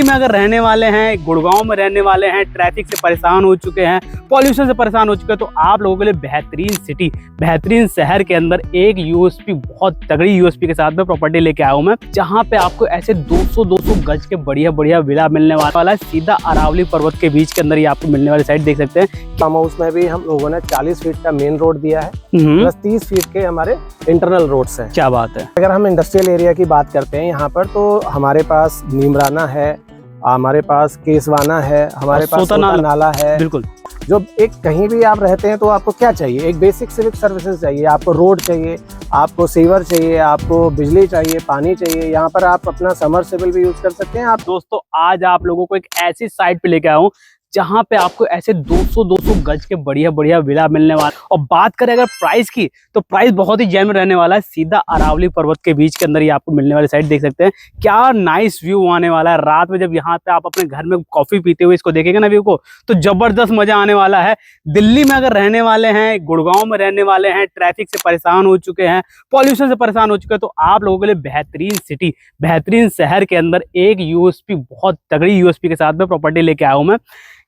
में अगर रहने वाले हैं, गुड़गांव में रहने वाले हैं, ट्रैफिक से परेशान हो चुके हैं, पॉल्यूशन से परेशान हो चुके हैं, तो आप लोगों के लिए बेहतरीन सिटी, बेहतरीन शहर के अंदर एक यूएसपी, बहुत तगड़ी यूएसपी के साथ में प्रॉपर्टी लेके आया हूं मैं, जहां पे आपको ऐसे 200 गज के बढ़िया बढ़िया विला मिलने वाला है। सीधा अरावली पर्वत के बीच के अंदर ये आपको मिलने वाली साइड देख सकते हैं। फार्म हाउस में भी हम लोगों ने 40 फीट का मेन रोड दिया है, प्लस 30 फीट के हमारे इंटरनल रोड्स हैं। क्या बात है। अगर हम इंडस्ट्रियल एरिया की बात करते हैं यहाँ पर, तो हमारे पास नीमराना है, हमारे पास केसवाना है, हमारे पास सोता नाला है। बिल्कुल। जो एक कहीं भी आप रहते हैं तो आपको क्या चाहिए, एक बेसिक सिविक सर्विसेज चाहिए, आपको रोड चाहिए, आपको सीवर चाहिए, आपको बिजली चाहिए, पानी चाहिए। यहाँ पर आप अपना समरसेबल भी यूज कर सकते हैं। आप दोस्तों आज आप लोगों को एक ऐसी साइट पे लेके आया हूँ जहाँ पे आपको ऐसे 200 गज के बढ़िया बढ़िया विला मिलने वाला। और बात करें अगर प्राइस की, तो प्राइस बहुत ही जेन्युइन रहने वाला है। सीधा अरावली पर्वत के बीच के अंदर ये आपको मिलने वाली साइड देख सकते हैं। क्या नाइस व्यू आने वाला है। रात में जब यहाँ पे आप अपने घर में कॉफी पीते हुए इसको देखेंगे ना व्यू को, तो जबरदस्त मजा आने वाला है। दिल्ली में अगर रहने वाले हैं, गुड़गांव में रहने वाले हैं, ट्रैफिक से परेशान हो चुके हैं, पॉल्यूशन से परेशान हो चुके हैं, तो आप लोगों के लिए बेहतरीन सिटी, बेहतरीन शहर के अंदर एक यूएसपी, बहुत तगड़ी यूएसपी के साथ में प्रॉपर्टी लेके आया हूं मैं।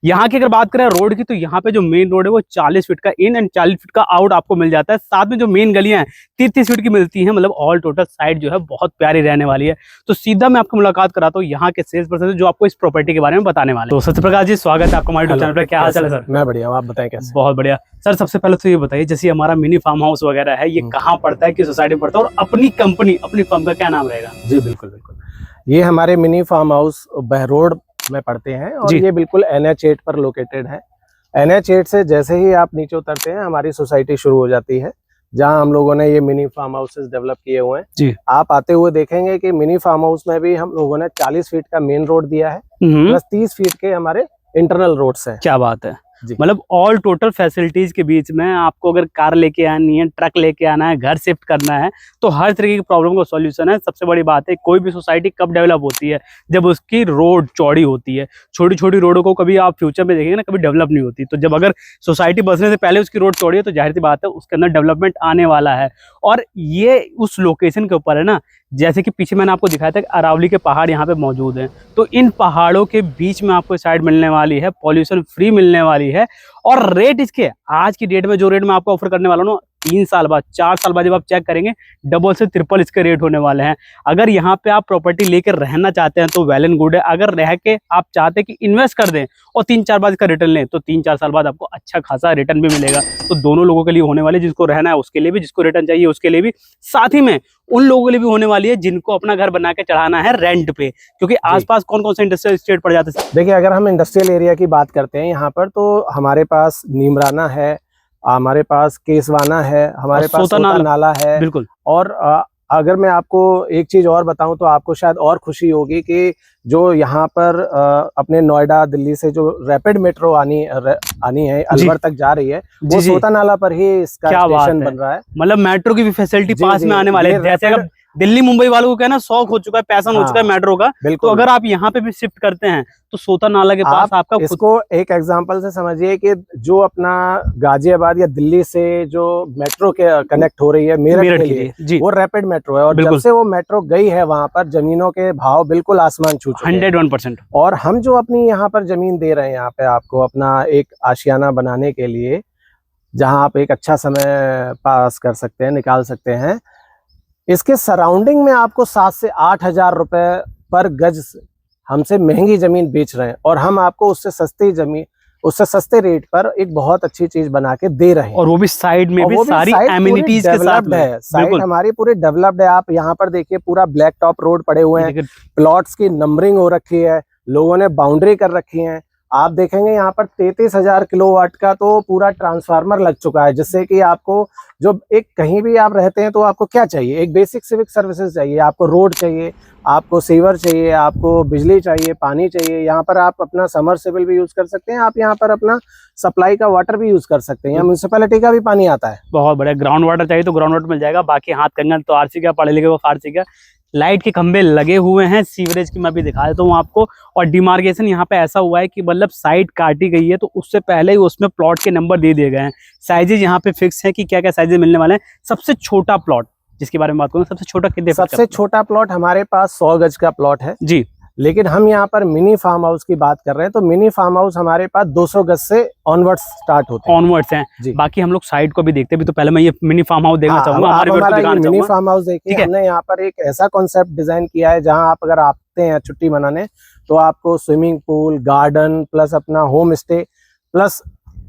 यहाँ की अगर बात करें रोड की, तो यहाँ पे जो मेन रोड है वो 40 फीट का इन एंड 40 फीट का आउट आपको मिल जाता है। साथ में जो मेन गलियां हैं 30 फीट की मिलती हैं। मतलब ऑल टोटल साइड जो है बहुत प्यारी रहने वाली है। तो सीधा मैं आपको मुलाकात कराता हूँ यहाँ के सेल्स पर्सन जो आपको इस प्रॉपर्टी के बारे में बताने वाले। तो सत्यप्रकाश जी, स्वागत है आपका हमारे चैनल पर। क्या हाल चाल है सर? मैं बढ़िया हूँ, आप बताएं कैसे? बहुत बढ़िया सर। सबसे पहले तो ये बताइए, जैसे हमारा मिनी फार्म हाउस वगैरह है, ये कहाँ पड़ता है, किस सोसाइटी में पड़ता है, और अपनी कंपनी, अपनी फर्म का क्या नाम रहेगा? जी बिल्कुल बिल्कुल। ये हमारे मिनी फार्म हाउस बहरोड में पड़ते हैं और ये बिल्कुल NH8 पर लोकेटेड है। NH8 से जैसे ही आप नीचे उतरते हैं हमारी सोसाइटी शुरू हो जाती है, जहां हम लोगों ने ये मिनी फार्म हाउसेस डेवलप किए हुए हैं। जी। आप आते हुए देखेंगे कि मिनी फार्म हाउस में भी हम लोगों ने 40 फीट का मेन रोड दिया है, प्लस 30 फीट के हमारे इंटरनल रोड्स हैं। क्या बात है। मतलब ऑल टोटल फैसिलिटीज के बीच में आपको अगर कार लेके आनी है, ट्रक लेके आना है, घर शिफ्ट करना है, तो हर तरीके की प्रॉब्लम का सॉल्यूशन है। सबसे बड़ी बात है, कोई भी सोसाइटी कब डेवलप होती है, जब उसकी रोड चौड़ी होती है। छोटी छोटी रोडों को कभी आप फ्यूचर में देखेंगे ना, कभी डेवलप नहीं होती। तो जब अगर सोसाइटी बसने से पहले उसकी रोड चौड़ी है, तो जाहिर सी बात है उसके अंदर डेवलपमेंट आने वाला है। और ये उस लोकेशन के ऊपर है ना, जैसे कि पीछे मैंने आपको दिखाया था कि अरावली के पहाड़ यहाँ पे मौजूद हैं। तो इन पहाड़ों के बीच में आपको साइड मिलने वाली है, पॉल्यूशन फ्री मिलने वाली है। और रेट इसके आज की डेट में जो रेट मैं आपको ऑफर करने वाला हूँ ना, 3 साल बाद, 4 साल बाद जब आप चेक करेंगे, डबल से ट्रिपल इसके रेट होने वाले हैं। अगर यहाँ पे आप प्रॉपर्टी लेकर रहना चाहते हैं तो वेल एंड गुड है। अगर रह के आप चाहते हैं कि इन्वेस्ट कर दें और 3-4 बाद इसका रिटर्न लें, तो 3-4 साल बाद आपको अच्छा खासा रिटर्न भी मिलेगा। तो दोनों लोगों के लिए होने वाले, जिसको रहना है उसके लिए भी, जिसको रिटर्न चाहिए उसके लिए भी, साथ ही में उन लोगों के लिए भी होने वाली है जिनको अपना घर बना के चढ़ाना है रेंट पे। क्योंकि आसपास कौन कौन से इंडस्ट्रियल स्टेट पड़ जाते हैं? देखिए, अगर हम इंडस्ट्रियल एरिया की बात करते हैं यहाँ पर, तो हमारे पास नीमराना है, हमारे पास केसवाना है, हमारे पास सोता नाला है। बिल्कुल। और अगर मैं आपको एक चीज और बताऊं तो आपको शायद और खुशी होगी कि जो यहाँ पर अपने नोएडा, दिल्ली से जो रैपिड मेट्रो आनी है, अलवर तक जा रही है, वो सोता नाला पर ही इसका स्टेशन बन रहा है। मतलब मेट्रो की भी फैसिलिटी पास में आने वाले है। जैसे अगर दिल्ली मुंबई वालों को क्या ना, शौक हो चुका है, पैशन हो चुका है मेट्रो का, तो अगर आप यहाँ पे भी शिफ्ट करते हैं तो सोता नाला के पास आपका इसको एक एग्जांपल से समझिए कि जो अपना गाजियाबाद या दिल्ली से जो मेट्रो के कनेक्ट हो रही है मेरठ के लिए, वो रैपिड मेट्रो है। और जब से वो मेट्रो गई है, वहां पर जमीनों के भाव बिल्कुल आसमान छू चुके हैं, 101%। और हम जो अपनी यहाँ पर जमीन दे रहे हैं, यहाँ पे आपको अपना एक आशियाना बनाने के लिए, जहाँ आप एक अच्छा समय पास कर सकते हैं, निकाल सकते हैं, इसके सराउंडिंग में आपको 7 से 8 हजार रुपए पर गज हमसे महंगी जमीन बेच रहे हैं, और हम आपको उससे सस्ती जमीन, उससे सस्ते रेट पर एक बहुत अच्छी चीज बना के दे रहे हैं। और वो भी साइड में भी सारी एमिनिटीज के साथ है। साइड हमारी पूरी डेवलप्ड है। आप यहाँ पर देखिए, पूरा ब्लैक टॉप रोड पड़े हुए हैं, प्लॉट्स की नंबरिंग हो रखी है, लोगों ने बाउंड्री कर रखी है। आप देखेंगे यहाँ पर 33,000 किलोवाट का तो पूरा ट्रांसफार्मर लग चुका है, जिससे कि आपको जो एक कहीं भी आप रहते हैं तो आपको क्या चाहिए, एक बेसिक सिविक सर्विसेज चाहिए, आपको रोड चाहिए, आपको सीवर चाहिए, आपको बिजली चाहिए, पानी चाहिए। यहाँ पर आप अपना समरसेबल भी यूज कर सकते हैं, आप यहाँ पर अपना सप्लाई का वाटर भी यूज कर सकते हैं। यहाँ म्यूनिसिपैलिटी का भी पानी आता है। बहुत बढ़िया। ग्राउंड वाटर चाहिए तो ग्राउंड वाटर मिल जाएगा। बाकी हाथ कंगन तो आरसी का, पढ़े लिखे वो फारसी का। लाइट के खंबे लगे हुए हैं, सीवरेज की मैं भी दिखा देता हूँ आपको। और डिमार्केशन यहाँ पे ऐसा हुआ है कि मतलब साइट काटी गई है तो उससे पहले ही उसमें प्लॉट के नंबर दे दिए गए हैं। साइजेज यहाँ पे फिक्स है कि क्या क्या साइजेज मिलने वाले हैं। सबसे छोटा प्लॉट जिसके बारे में बात करूँ, सबसे छोटा कितने? सबसे छोटा प्लॉट हमारे पास 100 गज का प्लॉट है जी। लेकिन हम यहाँ पर मिनी फार्म हाउस की बात कर रहे हैं, तो मिनी फार्म हाउस हमारे पास 200 गज से ऑनवर्ड्स स्टार्ट होते हैं। ऑनवर्ड्स हैं। बाकी हम लोग साइड को भी देखते हैं, तो पहले मैं ये मिनी फार्म हाउस देखना चाहूंगा, हमारे व्यूअर्स को दिखाना चाहूंगा। मिनी फार्म हाउस देखिए, हमने यहाँ पर एक ऐसा कॉन्सेप्ट डिजाइन किया है जहाँ आप अगर आते हैं छुट्टी मनाने, तो आपको स्विमिंग पूल, गार्डन प्लस अपना home stay plus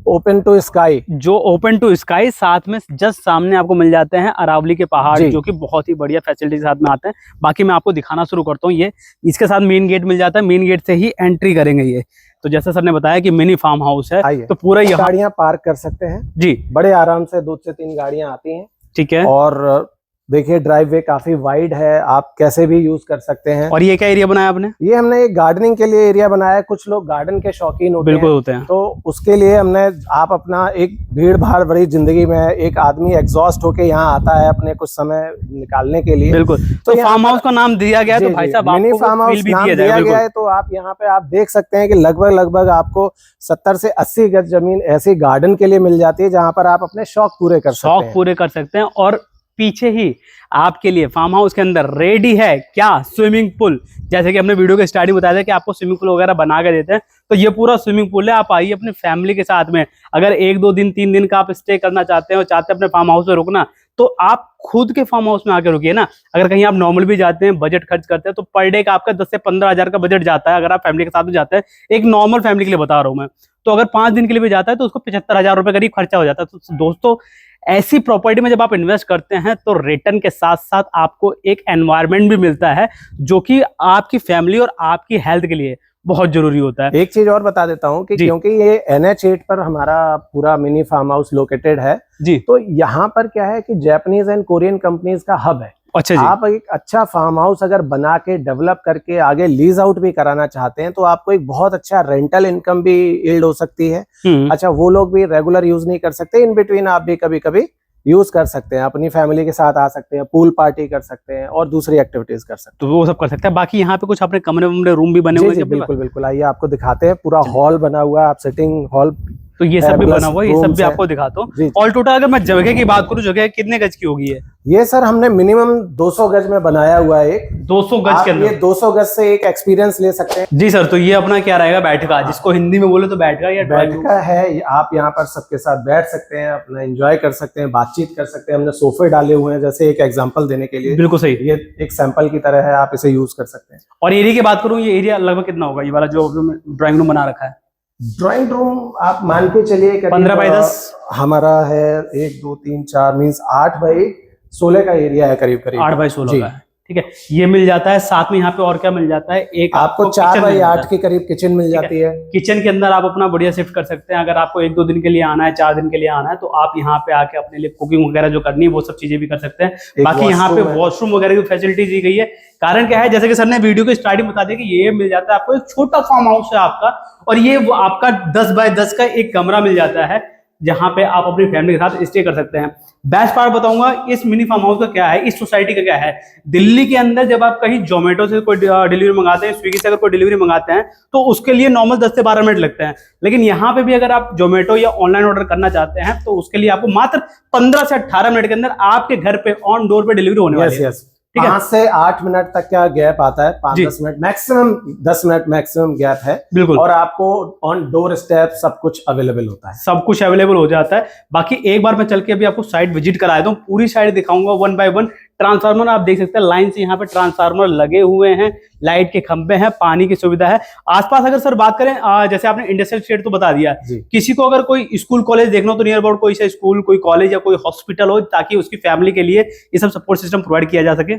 open to sky, जो ओपन टू स्काई, साथ में जस्ट सामने आपको मिल जाते हैं अरावली के पहाड़, जो कि बहुत ही बढ़िया फैसिलिटी के साथ में आते हैं। बाकी मैं आपको दिखाना शुरू करता हूँ। ये इसके साथ मेन गेट मिल जाता है, मेन गेट से ही एंट्री करेंगे। ये तो जैसा सर ने बताया कि मिनी फार्म हाउस है, तो पूरा यहाँ गाड़ियां पार्क कर सकते हैं जी, बड़े आराम से 2 से 3 गाड़ियां आती हैं। ठीक है। और देखिए ड्राइववे काफी वाइड है, आप कैसे भी यूज कर सकते हैं। और ये क्या एरिया बनाया आपने? ये हमने एक गार्डनिंग के लिए एरिया बनाया है। कुछ लोग गार्डन के शौकीन होते हैं, तो उसके लिए हमने, आप अपना एक भीड़ भाड़ भरी जिंदगी में एक आदमी एग्जॉस्ट होके यहाँ आता है अपने कुछ समय निकालने के लिए, बिल्कुल। तो फार्म हाउस का नाम दिया गया है, तो भाई साहब मिनी फार्म हाउस नाम दिया गया है। तो आप यहाँ पे आप देख सकते हैं कि लगभग आपको 70 से 80 गज जमीन ऐसी गार्डन के लिए मिल जाती है, जहाँ पर आप अपने शौक पूरे कर सकते हैं। और पीछे ही आपके लिए फार्म हाउस के अंदर रेडी है क्या, स्विमिंग पूल। जैसे कि हमने वीडियो के स्टार्टिंग बताया था कि आपको स्विमिंग पूल वगैरह बना के देते हैं, तो ये पूरा स्विमिंग पूल है। आप आइए अपनी फैमिली के साथ में, अगर 1-2 दिन 3 दिन का आप स्टे करना चाहते हैं और चाहते हैं अपने फार्म हाउस में रुकना, तो आप खुद के फार्म हाउस में आके रुकिए ना। अगर कहीं आप नॉर्मल भी जाते हैं, बजट खर्च करते हैं, तो पर डे का आपका 10 से 15 हजार का बजट जाता है। अगर आप फैमिली के साथ में जाते हैं, एक नॉर्मल फैमिली के लिए बता रहा हूं मैं, तो अगर 5 दिन के लिए भी जाता है तो उसको 75 हजार रुपए करीब खर्चा हो जाता है। तो दोस्तों, ऐसी प्रॉपर्टी में जब आप इन्वेस्ट करते हैं, तो रिटर्न के साथ साथ आपको एक एनवायरनमेंट भी मिलता है, जो कि आपकी फैमिली और आपकी हेल्थ के लिए बहुत जरूरी होता है। एक चीज और बता देता हूँ कि क्योंकि ये NH8 पर हमारा पूरा मिनी फार्म हाउस लोकेटेड है जी, तो यहाँ पर क्या है कि जापानीज एंड कोरियन कंपनीज का हब है। अच्छा जी। आप एक अच्छा फार्म हाउस अगर बना के डेवलप करके आगे लीज आउट भी कराना चाहते हैं, तो आपको एक बहुत अच्छा रेंटल इनकम भी यील्ड हो सकती है। अच्छा, वो लोग भी रेगुलर यूज नहीं कर सकते, इन बिटवीन आप भी कभी कभी यूज कर सकते हैं, अपनी फैमिली के साथ आ सकते हैं, पूल पार्टी कर सकते हैं और दूसरी एक्टिविटीज कर सकते हैं, तो वो सब कर सकते हैं। बाकी यहाँ पे कुछ अपने कमरे रूम भी बने हुए हैं? बिल्कुल, आइए आपको दिखाते हैं। पूरा हॉल बना हुआ है, आप सिटिंग हॉल, तो ये सब भी बना हुआ है, ये सब भी आपको दिखाता हूँ। ऑल टोटल अगर मैं जगह की बात करूँ, जगह कितने गज की होगी? ये सर हमने मिनिमम 200 गज में बनाया हुआ है। 200 गज के अंदर, ये 200 गज से एक एक्सपीरियंस ले सकते हैं जी सर। तो ये अपना क्या रहेगा, बैठका, जिसको हिंदी में बोले तो बैठका या बैठका है। आप यहाँ पर सबके साथ बैठ सकते हैं, अपना एंजॉय कर सकते हैं, बातचीत कर सकते हैं। हमने सोफे डाले हुए हैं, जैसे एक एग्जांपल देने के लिए। बिल्कुल सही, ये एक सैंपल की तरह है, आप इसे यूज कर सकते हैं। और एरिया की बात करूँ, ये एरिया लगभग कितना होगा, ये वाला जो ड्राइंग रूम बना रखा है? ड्राइंग रूम आप मान के चलिए 15 बाई 10 हमारा है। 1 2 3 4 मीन्स 8 बाई 16 का एरिया है, करीब 8 बाई 16 का है। ठीक है, ये मिल जाता है। साथ में यहाँ पे और क्या मिल जाता है, एक आपको 4 बाई 8 के करीब किचन मिल जाती है। किचन के अंदर आप अपना बढ़िया शिफ्ट कर सकते हैं। अगर आपको 1-2 दिन के लिए आना है, 4 दिन के लिए आना है, तो आप यहाँ पे आके अपने लिए कुकिंग वगैरह जो करनी है, वो सब चीजें भी कर सकते हैं। बाकी यहाँ पे वॉशरूम वगैरह की फैसिलिटी दी गई है। कारण क्या है, जैसे कि सर ने वीडियो की स्टार्टिंग बता दिया कि ये मिल जाता है आपको, एक छोटा फार्म हाउस है आपका, और ये वो आपका 10 बाय 10 का एक कमरा मिल जाता है, जहां पे आप अपनी फैमिली के साथ स्टे कर सकते हैं। बेस्ट पार्ट बताऊंगा इस मिनी फार्म हाउस का क्या है, इस सोसाइटी का क्या है। दिल्ली के अंदर जब आप कहीं जोमेटो से कोई डिलीवरी मंगाते हैं, स्विगी से अगर कोई डिलीवरी मंगाते हैं, तो उसके लिए नॉर्मल 10 से 12 मिनट लगते हैं। लेकिन यहाँ पे भी अगर आप जोमेटो या ऑनलाइन ऑर्डर करना चाहते हैं, तो उसके लिए आपको मात्र 15 से 18 मिनट के अंदर आपके घर पे ऑन डोर पे डिलीवरी होने वाली है। 5 से 8 मिनट तक का गैप आता है, 5-10 minute maximum, 10 minute maximum gap है। बिल्कुल। और आपको ऑन डोर स्टेप सब कुछ अवेलेबल होता है, सब कुछ अवेलेबल हो जाता है। बाकी एक बार मैं चल के अभी आपको साइट विजिट कराया दूं, पूरी साइट दिखाऊंगा 1 बाय 1। ट्रांसफार्मर आप देख सकते हैं, लाइन से यहाँ पे ट्रांसफार्मर लगे हुए हैं, लाइट के खंभे हैं, पानी की सुविधा है। आसपास अगर सर बात करें, जैसे आपने इंडस्ट्रियल स्टेट तो बता दिया, किसी को अगर कोई स्कूल कॉलेज देखना हो, तो नियर अबाउट कोई सा स्कूल, कोई कॉलेज या कोई हॉस्पिटल हो, ताकि उसकी फैमिली के लिए ये सब सपोर्ट सिस्टम प्रोवाइड किया जा सके।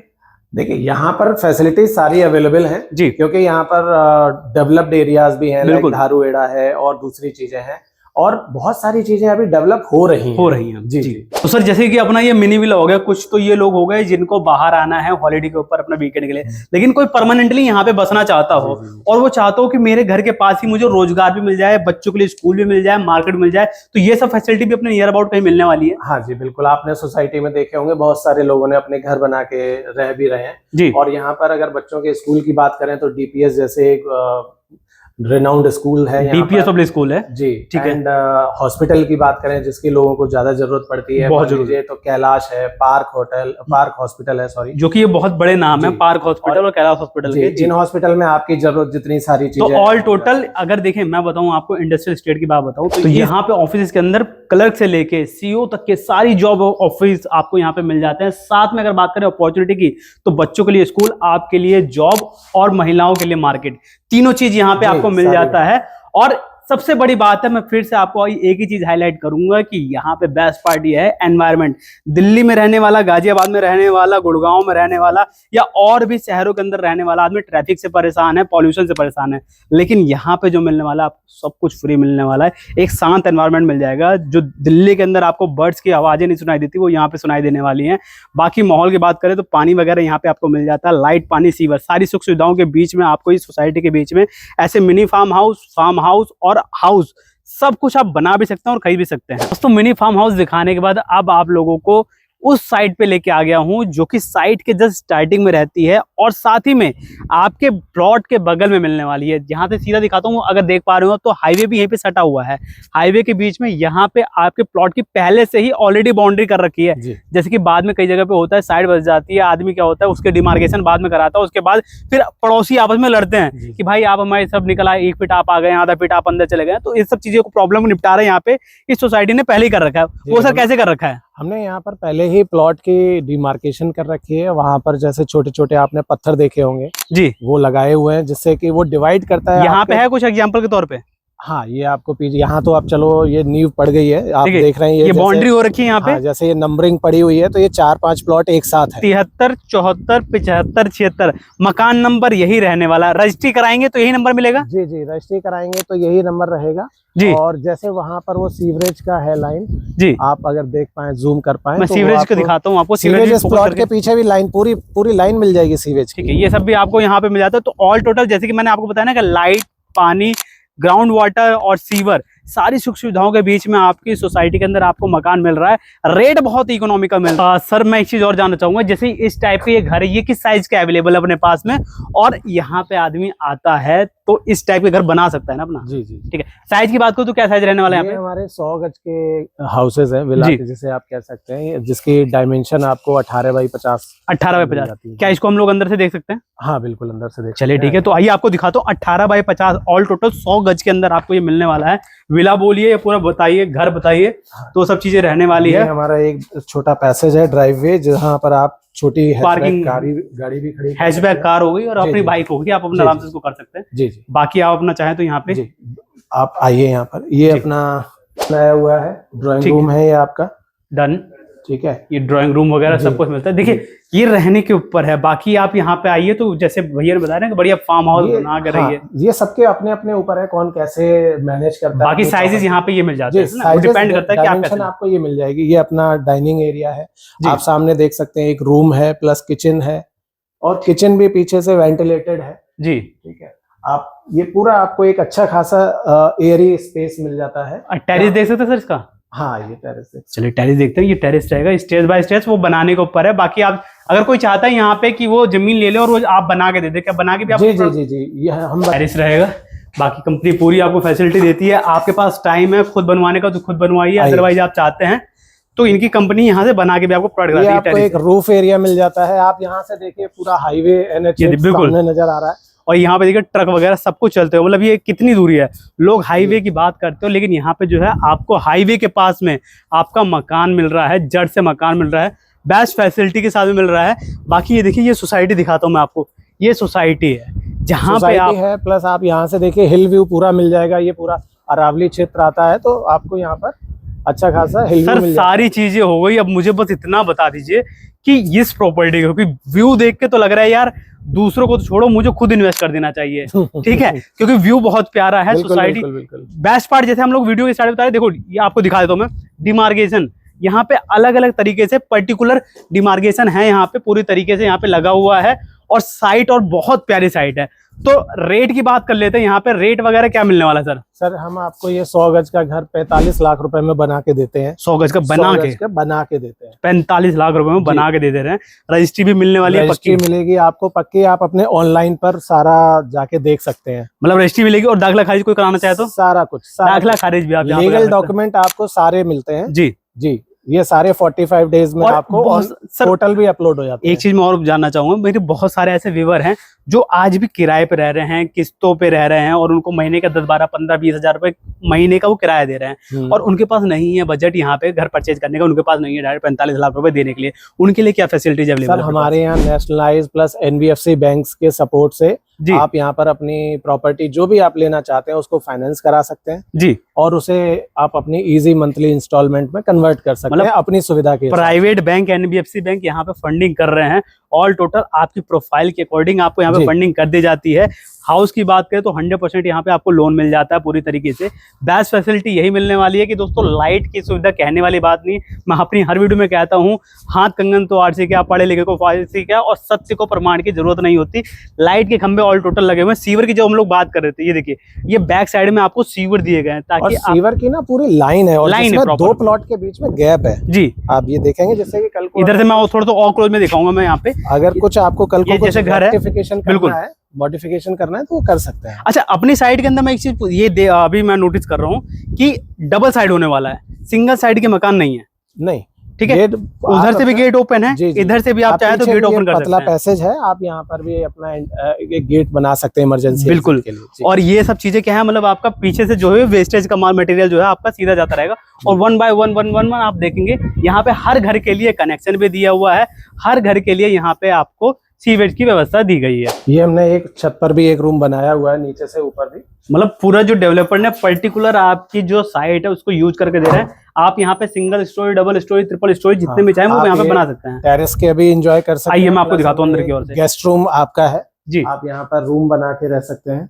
देखिए यहाँ पर फैसिलिटीज सारी अवेलेबल हैं जी, क्योंकि यहाँ पर डेवलप्ड एरियाज भी हैं, लाइक धारूएड़ा है और दूसरी चीजें हैं, और बहुत सारी चीजें अभी डेवलप हो रही हैं जी। तो सर जैसे कि अपना ये मिनी विला हो गया, कुछ तो ये लोग हो गए जिनको बाहर आना है हॉलिडे के ऊपर अपना वीकेंड के लिए, लेकिन कोई परमानेंटली यहाँ पे बसना चाहता हो, और वो चाहता हो कि मेरे घर के पास ही मुझे रोजगार भी मिल जाए, बच्चों के लिए स्कूल भी मिल जाए, मार्केट मिल जाए, तो ये सब फैसिलिटी भी अपने नियर अबाउट कहीं मिलने वाली है। हाँ जी बिल्कुल, आपने सोसाइटी में देखे होंगे बहुत सारे लोगों ने अपने घर बना के रह भी रहे हैं जी। और यहाँ पर अगर बच्चों के स्कूल की बात करें, तो DPS जैसे एक रिनाउंड स्कूल है, डीपीएस पब्लिक स्कूल है जी, ठीक है। एंड हॉस्पिटल की बात करें जिसकी लोगों को ज्यादा जरूरत पड़ती है, बहुत जरूरी है, तो कैलाश है, पार्क हॉस्पिटल है, सॉरी, जो कि ये बहुत बड़े नाम है, पार्क हॉस्पिटल और कैलाश हॉस्पिटल के। इन हॉस्पिटल में आपकी जरूरत जितनी सारी तो चीजें, ऑल टोटल अगर देखें, मैं बताऊं आपको इंडस्ट्रियल स्टेट की बात बताऊं तो यहाँ पे ऑफिस के अंदर क्लर्क से लेके सीईओ तक के सारी जॉब ऑफिस आपको यहाँ पे मिल जाते हैं। साथ में अगर बात करें अपॉर्चुनिटी की, तो बच्चों के लिए स्कूल, आपके लिए जॉब और महिलाओं के लिए मार्केट, तीनों चीज यहाँ पे आपको मिल जाता है। और सबसे बड़ी बात है, मैं फिर से आपको एक ही चीज हाईलाइट करूंगा कि यहाँ पे बेस्ट पार्ट ये है एनवायरनमेंट। दिल्ली में रहने वाला, गाजियाबाद में रहने वाला, गुड़गांव में रहने वाला या और भी शहरों के अंदर रहने वाला आदमी ट्रैफिक से परेशान है, पॉल्यूशन से परेशान है, लेकिन यहाँ पे जो मिलने वाला है आपको सब कुछ फ्री मिलने वाला है। एक शांत एनवायरनमेंट मिल जाएगा। जो दिल्ली के अंदर आपको बर्ड्स की आवाजें नहीं सुनाई देती, वो यहाँ पे सुनाई देने वाली है। बाकी माहौल की बात करें तो पानी वगैरह यहाँ पे आपको मिल जाता है, लाइट, पानी, सीवर, सारी सुख सुविधाओं के बीच में आपको इस सोसाइटी के बीच में ऐसे मिनी फार्म हाउस और हाउस सब कुछ आप बना भी सकते हैं और खरीद भी सकते हैं। दोस्तों मिनी फार्म हाउस दिखाने के बाद अब आप लोगों को उस साइट पे लेके आ गया हूं जो कि साइट के जस्ट स्टार्टिंग में रहती है और साथ ही में आपके प्लॉट के बगल में मिलने वाली है। यहाँ से सीधा दिखाता हूँ, अगर देख पा रहे हो तो हाईवे भी यहीं पे सटा हुआ है। हाईवे के बीच में यहाँ पे आपके प्लॉट की पहले से ही ऑलरेडी बाउंड्री कर रखी है। जैसे कि बाद में कई जगह पे होता है साइड बस जाती है, आदमी क्या होता है उसके डिमार्केशन बाद में कराता है, उसके बाद फिर पड़ोसी आपस में लड़ते हैं कि भाई आप हमारे सब निकल आए, 1 फीट आप आ गए, आधा फीट आप अंदर चले गए। तो इस सब चीजों को प्रॉब्लम निपटा रहे हैं यहाँ पे इस सोसाइटी ने पहले ही कर रखा है। वो सर कैसे कर रखा है? हमने यहाँ पर पहले ही प्लॉट की डिमार्केशन कर रखी है। वहां पर जैसे छोटे छोटे आपने पत्थर देखे होंगे जी, वो लगाए हुए हैं जिससे कि वो डिवाइड करता है। यहाँ पे है कुछ एग्जांपल के तौर पे? हाँ, ये आपको पीछे यहाँ तो आप चलो ये नींव पड़ गई है, आप देख रहे हैं ये बाउंड्री हो रखी है यहाँ पे। हाँ, जैसे ये नंबरिंग पड़ी हुई है तो ये 4-5 प्लॉट एक साथ है, 73, 74, 75, 76 मकान नंबर यही रहने वाला। रजिस्ट्री कराएंगे तो यही नंबर मिलेगा? जी जी, रजिस्ट्री कराएंगे तो यही नंबर रहेगा जी। और जैसे वहाँ पर वो सीवरेज का है लाइन जी, आप अगर देख पाए, जूम कर पाए, मैं तो सीवरेज को दिखाता हूँ आपको। सीवरेज प्लॉट के पीछे भी लाइन पूरी लाइन मिल जाएगी सीवरेज। ठीक है, ये सब भी आपको यहाँ पे मिल जाता है। तो ऑल टोटल जैसे कि मैंने आपको बताया ना कि लाइट, पानी, ग्राउंड वाटर और सीवर, सारी सुख सुविधाओं के बीच में आपकी सोसाइटी के अंदर आपको मकान मिल रहा है। रेट बहुत इकोनॉमिकल मिल रहा है। सर मैं एक चीज और जानना चाहूंगा, जैसे इस टाइप के ये घर है, ये किस साइज के अवेलेबल है अपने पास में? और यहाँ पे आदमी आता है तो इस टाइप के घर बना सकता है ना अपना? जी जी, ठीक है। साइज की बात करूँ तो क्या साइज रहने वाला है यहाँ पे? हमारे 100 गज के हाउसेज है, विला जिसे आप कह सकते हैं, जिसकी डायमेंशन आपको 18 बाई 50 क्या इसको हम लोग अंदर से देख सकते हैं? हाँ बिल्कुल, अंदर से देख। चलिए ठीक है, तो आइए आपको दिखाता हूँ। 18 बाई 50 ऑल टोटल 100 गज के अंदर आपको ये मिलने वाला है। विला बोलिए या पूरा बताइए, घर बताइए, तो सब चीजें रहने वाली है। हमारा एक छोटा पैसेज है, ड्राइववे, जहाँ पर आप छोटी पार्किंग गाड़ी भी खड़ी, हैचबैक कार हो गई और अपनी बाइक होगी, आप अपना आराम से इसको कर सकते हैं। जी जी। बाकी आप अपना चाहें तो यहाँ पे आप आइए, यहाँ पर ये अपना बनाया हुआ है, ड्राइंग रूम है ये आपका। डन, ठीक है। ये ड्राइंग रूम वगैरह सब कुछ मिलता है। देखिए ये रहने के ऊपर है। बाकी आप यहाँ पे आइए तो जैसे भैया ने बताया ना कि बढ़िया फार्म हाउस बना कर रही है। ये सबके अपने अपने ऊपर है, कौन कैसे मैनेज करता है। बाकी साइजेस यहाँ पे ये मिल जाते हैं, डिपेंड करता है कि आप कैसे। आपको ये मिल जाएगी। ये अपना डाइनिंग एरिया है, आप सामने देख सकते हैं, एक रूम है प्लस किचन है, और किचन भी पीछे से वेंटिलेटेड है जी। ठीक है, आप ये पूरा आपको एक अच्छा खासा एयरी स्पेस मिल जाता है। टेरेस देख सकते हैं सर इसका? हाँ, ये टेरेस है। चलिए टेरेस देखते हैं। ये टेरेस रहेगा, स्टेज बाय स्टेज वो बनाने के ऊपर है। बाकी आप अगर कोई चाहता है यहाँ पे कि वो जमीन ले ले और वो आप बना के दे दे, क्या बना के भी आप? जी जी जी जी, ये हम टेरेस रहेगा। बाकी कंपनी पूरी आपको फैसिलिटी देती है। आपके पास टाइम है खुद बनवाने का तो खुद बनवाइए, अदरवाइज आप चाहते हैं तो इनकी कंपनी यहाँ से बना के भी आपको प्रोवाइड कराती है। आपको एक रूफ एरिया मिल जाता है। आप यहाँ से देखिए पूरा हाईवे NH बिल्कुल नजर आ रहा है, और यहाँ पे देखिए ट्रक वगैरह सब कुछ चलते हो। मतलब ये कितनी दूरी है, लोग हाईवे की बात करते हो, लेकिन यहाँ पे जो है आपको हाईवे के पास में आपका मकान मिल रहा है, जड़ से मकान मिल रहा है, बेस्ट फैसिलिटी के साथ में मिल रहा है। बाकी ये देखिए, ये सोसाइटी दिखाता हूँ मैं आपको। ये सोसाइटी है जहाँ पे आप है, प्लस आप यहाँ से देखिए हिल व्यू पूरा मिल जाएगा। ये पूरा अरावली क्षेत्र आता है, तो आपको यहाँ पर अच्छा खासा हिल व्यू मिल जाएगा। सारी चीजें हो गई। अब मुझे बस इतना बता दीजिए कि इस प्रॉपर्टी को, क्योंकि व्यू देख के तो लग रहा है यार दूसरों को तो छोड़ो, मुझे खुद इन्वेस्ट कर देना चाहिए। ठीक है, क्योंकि व्यू बहुत प्यारा है। सोसाइटी बेस्ट पार्ट, जैसे हम लोग वीडियो के स्टार्ट बता रहे, देखो ये आपको दिखा देता हूँ मैं, डिमार्केशन यहाँ पे अलग अलग तरीके से पर्टिकुलर डिमार्केशन है, यहाँ पे पूरी तरीके से यहाँ पे लगा हुआ है। और साइट और बहुत प्यारी साइट है। तो रेट की बात कर लेते हैं, यहाँ पे रेट वगैरह क्या मिलने वाला है सर? सर हम आपको ये 100 गज का घर 45 लाख रुपए में बना के देते हैं। 100 गज का बना के देते हैं, 45 लाख रुपए में बना के दे दे रहे हैं। रजिस्ट्री भी मिलने वाली है? रजिस्ट्री मिलेगी आपको पक्की, आप अपने ऑनलाइन पर सारा जाके देख सकते हैं। मतलब रजिस्ट्री मिलेगी और दाखिला खारिज कोई कराना चाहे तो सारा कुछ, दाखिला खारिज भी आप लीगल डॉक्यूमेंट आपको सारे मिलते हैं। जी जी, ये सारे 45 डेज में आपको पोर्टल भी अपलोड हो जाता है। एक चीज मैं और जानना चाहूंगा, मेरे बहुत सारे ऐसे व्यूअर हैं जो आज भी किराए पे रह रहे हैं, किस्तों पे रह रहे हैं, और उनको महीने का 10, 12, 15, 20 हजार रुपए महीने का वो किराया दे रहे हैं, और उनके पास नहीं है बजट यहाँ पे घर परचेज करने का, उनके पास नहीं है डायरेक्ट 45 लाख रुपए देने के लिए। उनके लिए क्या फैसिलिटीज अवेलेबल है? सर हमारे यहाँ नेशनलाइज प्लस NBFC बैंक्स के सपोर्ट से जी आप यहाँ पर अपनी प्रॉपर्टी जो भी आप लेना चाहते हैं उसको फाइनेंस करा सकते हैं जी, और उसे आप अपनी इजी मंथली इंस्टॉलमेंट में कन्वर्ट कर सकते हैं अपनी सुविधा के। प्राइवेट बैंक NBFC बैंक यहाँ पे फंडिंग कर रहे हैं। ऑल टोटल आपकी प्रोफाइल के अकॉर्डिंग आपको यहाँ पे फंडिंग कर दी जाती है। हाउस की बात करें तो 100% यहाँ पे आपको लोन मिल जाता है पूरी तरीके से। बेस्ट फैसिलिटी यही मिलने वाली है कि दोस्तों लाइट की सुविधा कहने वाली बात नहीं, मैं अपनी हर वीडियो में कहता हूँ, हाथ कंगन तो आरसी क्या, पढ़े लिखे को फारसी क्या, और सत्य को प्रमाण की जरूरत नहीं होती। लाइट के खंभे ऑल टोटल लगे हुए हैं। सीवर की जो हम लोग बात कर रहे थे, ये देखिए ये बैक साइड में आपको सीवर दिए गए हैं, ताकि सीवर की ना पूरी लाइन है और लाइन है, 2 प्लॉट के बीच में गैप है। जी, आप ये देखेंगे जैसे कि कल को इधर से मैं थोड़ा तो और क्लोज में दिखाऊंगा मैं यहाँ पे, अगर कुछ आपको कल को जैसे घर है बिल्कुल मॉडिफिकेशन करना है तो वो कर सकते हैं। अच्छा, अपनी साइड के अंदर मैं एक चीज अभी मैं नोटिस कर रहा हूँ कि डबल साइड होने वाला है, सिंगल साइड के मकान नहीं है। नहीं, ठीक है, उधर से भी गेट ओपन है, इधर से भी आप चाहे तो गेट ओपन कर सकते हैं। पतला पैसेज है, आप यहाँ पर भी अपना एक गेट बना सकते हैं इमरजेंसी बिल्कुल के लिए। और ये सब चीजें क्या है, मतलब आपका पीछे से जो है वेस्टेज का माल मटेरियल जो है आपका सीधा जाता रहेगा, और 1 बाय 1 आप देखेंगे यहाँ पे हर घर के लिए कनेक्शन भी दिया हुआ है, हर घर के लिए यहाँ पे आपको सीवेज की व्यवस्था दी गई है। ये हमने एक छत पर भी एक रूम बनाया हुआ है, नीचे से ऊपर भी, मतलब पूरा जो डेवलपर ने पर्टिकुलर आपकी जो साइट है उसको यूज करके दे रहे हैं। आप यहाँ पे single storey, double storey, triple storey जितने भी चाहे वो यहाँ पे बना सकते हैं। टेरेस के भी एंजॉय कर सकते हैं। आइए मैं आपको दिखाता हूँ अंदर की ओर से। गेस्ट रूम आपका है जी, आप यहाँ पर रूम बना के रह सकते हैं।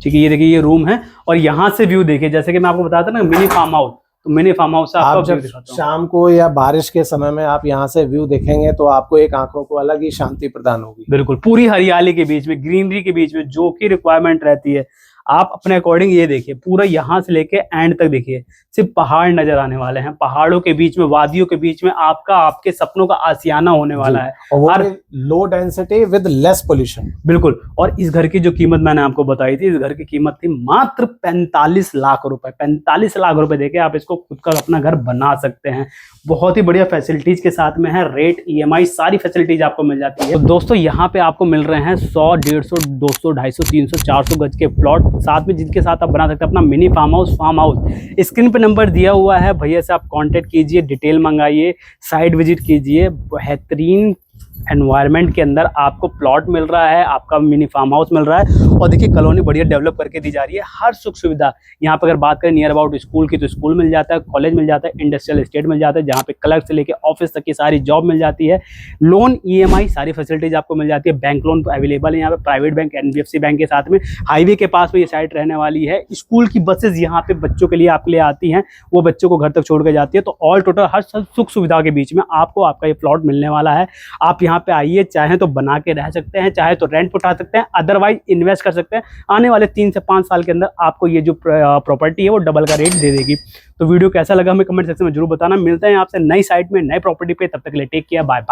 ठीक है, ये देखिए ये रूम है, और यहाँ से व्यू देखिए, जैसे कि मैं आपको बताया था ना मिनी फार्म हाउस, तो मिनी फार्म हाउस आप जब शाम को या बारिश के समय में आप यहाँ से व्यू देखेंगे तो आपको एक आंखों को अलग ही शांति प्रदान होगी। बिल्कुल, पूरी हरियाली के बीच में, ग्रीनरी के बीच में जो की रिक्वायरमेंट रहती है, आप अपने अकॉर्डिंग ये देखिए, पूरा यहाँ से लेके एंड तक देखिए, सिर्फ पहाड़ नजर आने वाले हैं। पहाड़ों के बीच में, वादियों के बीच में आपके सपनों का आशियाना होने वाला है, और low density with less pollution. बिल्कुल। और इस घर की जो कीमत मैंने आपको बताई थी, इस घर की कीमत थी मात्र 45 लाख रुपए। 45 लाख रुपए देके आप इसको खुद का अपना घर बना सकते हैं। बहुत ही बढ़िया फैसिलिटीज के साथ में है, रेट, EMI सारी फैसिलिटीज आपको मिल जाती है। तो दोस्तों यहाँ पे आपको मिल रहे हैं 100, 150, 200, 250, 300, 400 गज के प्लॉट, साथ में जिनके साथ आप बना सकते हैं अपना मिनी फार्म हाउस। स्क्रीन पे नंबर दिया हुआ है, भैया से आप कांटेक्ट कीजिए, डिटेल मंगाइए, साइट विजिट कीजिए। बेहतरीन एनवायरनमेंट के अंदर आपको प्लॉट मिल रहा है, आपका मिनी फार्म हाउस मिल रहा है, और देखिए कॉलोनी बढ़िया डेवलप करके दी जा रही है। हर सुख सुविधा यहाँ पे, अगर बात करें नियर अबाउट स्कूल की तो स्कूल मिल जाता है, कॉलेज मिल जाता है, इंडस्ट्रियल एस्टेट मिल जाता है, जहाँ पे क्लर्क से लेके ऑफिस तक की सारी जॉब मिल जाती है। लोन, EMI सारी फैसिलिटीज आपको मिल जाती है। बैंक लोन अवेलेबल है यहाँ पे, प्राइवेट बैंक NBFC बैंक के साथ में। हाईवे के पास में ये साइट रहने वाली है। स्कूल की बसेज यहाँ पे बच्चों के लिए आपके लिए आती हैं, वो बच्चों को घर तक छोड़ के जाती है। तो ऑल टोटल हर सुख सुविधा के बीच में आपको आपका ये प्लॉट मिलने वाला है। आप यहाँ पे आइए, चाहे तो बना के रह सकते हैं, चाहे तो रेंट उठा सकते हैं, अदरवाइज इन्वेस्ट कर सकते हैं। आने वाले 3 से 5 साल के अंदर आपको ये जो प्रॉपर्टी है वो डबल का रेट दे देगी। तो वीडियो कैसा लगा हमें कमेंट सेक्शन में जरूर बताना। मिलते हैं आपसे नई साइट में, नए प्रॉपर्टी पे, तब तक के लिए टेक केयर, बाय बाय।